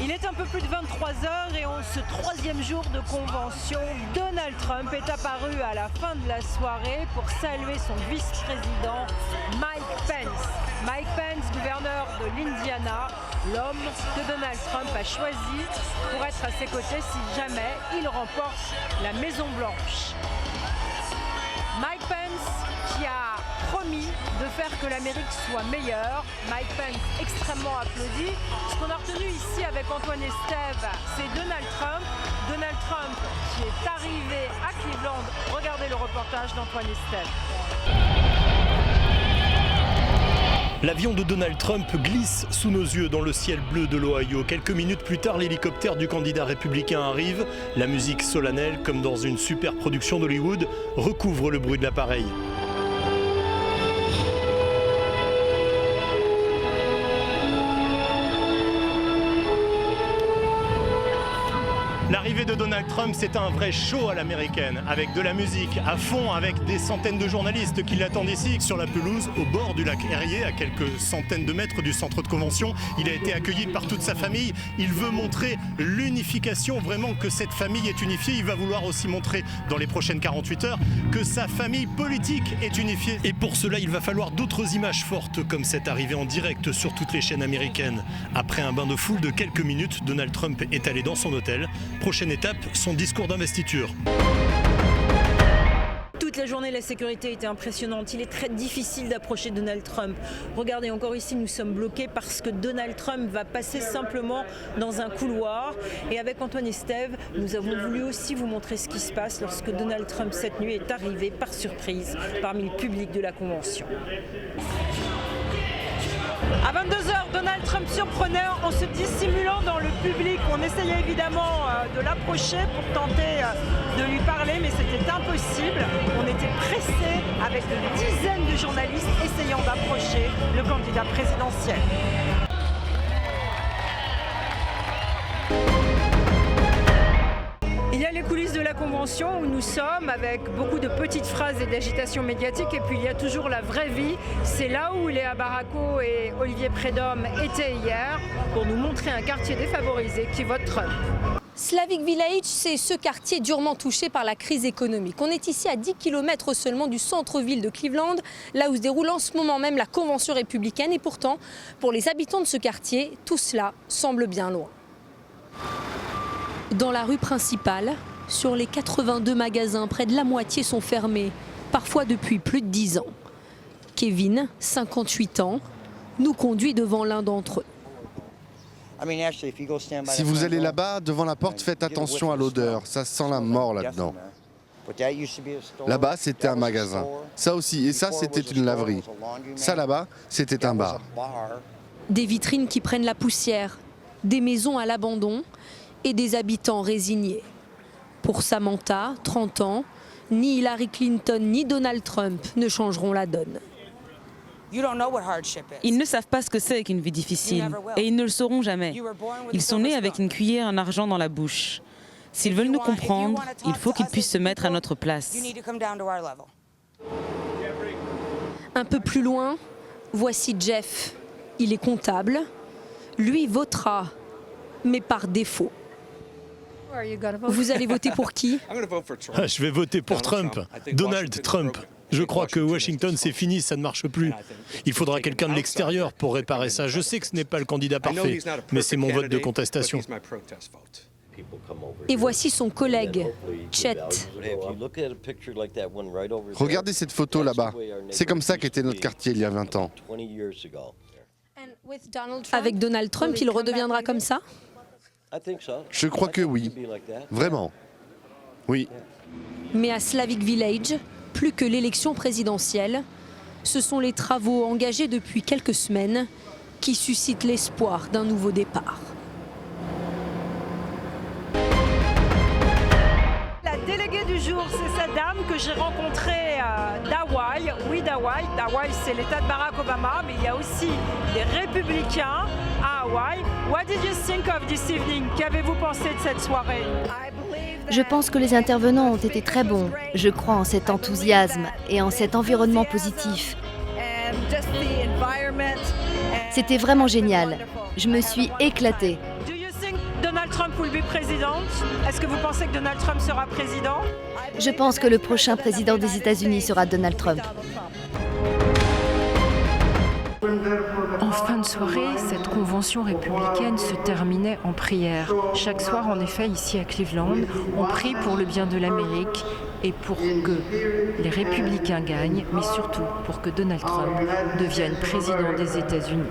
Il est un peu plus de 23 heures et en ce troisième jour de convention, Donald Trump est apparu à la fin de la soirée pour saluer son vice-président Mike Pence. Mike Pence, gouverneur de l'Indiana, l'homme que Donald Trump a choisi pour être à ses côtés si jamais il remporte la Maison-Blanche. Mike Pence qui a promis de faire que l'Amérique soit meilleure. Mike Pence extrêmement applaudi. Ce qu'on a retenu ici avec Antoine Estève, c'est Donald Trump. Donald Trump qui est arrivé à Cleveland. Regardez le reportage d'Antoine Estève. L'avion de Donald Trump glisse sous nos yeux dans le ciel bleu de l'Ohio. Quelques minutes plus tard, l'hélicoptère du candidat républicain arrive. La musique solennelle, comme dans une super production d'Hollywood, recouvre le bruit de l'appareil. L'arrivée de Donald Trump, c'est un vrai show à l'américaine, avec de la musique à fond, avec des centaines de journalistes qui l'attendent ici, sur la pelouse, au bord du lac Erie, à quelques centaines de mètres du centre de convention. Il a été accueilli par toute sa famille. Il veut montrer l'unification, vraiment que cette famille est unifiée. Il va vouloir aussi montrer dans les prochaines 48 heures que sa famille politique est unifiée. Et pour cela, il va falloir d'autres images fortes, comme cette arrivée en direct sur toutes les chaînes américaines. Après un bain de foule de quelques minutes, Donald Trump est allé dans son hôtel. Prochaine étape, son discours d'investiture. Toute la journée, la sécurité était impressionnante. Il est très difficile d'approcher Donald Trump. Regardez, encore ici, nous sommes bloqués parce que Donald Trump va passer simplement dans un couloir. Et avec Antoine Estève, nous avons voulu aussi vous montrer ce qui se passe lorsque Donald Trump, cette nuit, est arrivé par surprise parmi le public de la convention. À 22h, Donald Trump surprenait en se dissimulant dans le public. On essayait évidemment de l'approcher pour tenter de lui parler, mais c'était impossible. On était pressés avec une dizaine de journalistes essayant d'approcher le candidat présidentiel. Il y a les coulisses de la convention où nous sommes avec beaucoup de petites phrases et d'agitation médiatique, et puis il y a toujours la vraie vie. C'est là où Léa Baracco et Olivier Prédhomme étaient hier pour nous montrer un quartier défavorisé qui vote Trump. Slavic Village, c'est ce quartier durement touché par la crise économique. On est ici à 10 km seulement du centre-ville de Cleveland, là où se déroule en ce moment même la convention républicaine. Et pourtant, pour les habitants de ce quartier, tout cela semble bien loin. Dans la rue principale, sur les 82 magasins, près de la moitié sont fermés, parfois depuis plus de 10 ans. Kevin, 58 ans, nous conduit devant l'un d'entre eux. Si vous allez là-bas, devant la porte, faites attention à l'odeur. Ça sent la mort là-dedans. Là-bas, c'était un magasin. Ça aussi. Et ça, c'était une laverie. Ça, là-bas, c'était un bar. Des vitrines qui prennent la poussière, des maisons à l'abandon et des habitants résignés. Pour Samantha, 30 ans, ni Hillary Clinton ni Donald Trump ne changeront la donne. Ils ne savent pas ce que c'est qu'une vie difficile, et ils ne le sauront jamais. Ils sont nés avec une cuillère en argent dans la bouche. S'ils veulent nous comprendre, il faut qu'ils puissent se mettre à notre place. Un peu plus loin, voici Jeff. Il est comptable. Lui votera, mais par défaut. Vous allez voter pour qui ? Je vais voter pour Trump, Donald Trump. Je crois que Washington, c'est fini, ça ne marche plus. Il faudra quelqu'un de l'extérieur pour réparer ça. Je sais que ce n'est pas le candidat parfait, mais c'est mon vote de contestation. Et voici son collègue, Chet. Regardez cette photo là-bas. C'est comme ça qu'était notre quartier il y a 20 ans. Avec Donald Trump, il redeviendra comme ça ? Je crois que oui. Vraiment. Oui. Mais à Slavic Village, plus que l'élection présidentielle, ce sont les travaux engagés depuis quelques semaines qui suscitent l'espoir d'un nouveau départ. La déléguée du jour, c'est cette dame que j'ai rencontrée d'Hawaï. Oui, d'Hawaï. D'Hawaï, c'est l'État de Barack Obama, mais il y a aussi des républicains à Hawaï. What did you think of this evening? Qu'avez-vous pensé de cette soirée? Je pense que les intervenants ont été très bons. Je crois en cet enthousiasme et en cet environnement positif. C'était vraiment génial. Je me suis éclatée. vice-présidente. Est-ce que vous pensez que Donald Trump sera président? Je pense que le prochain président des États-Unis sera Donald Trump. En fin de soirée, cette convention républicaine se terminait en prière. Chaque soir, en effet, ici à Cleveland, on prie pour le bien de l'Amérique et pour que les républicains gagnent, mais surtout pour que Donald Trump devienne président des États-Unis.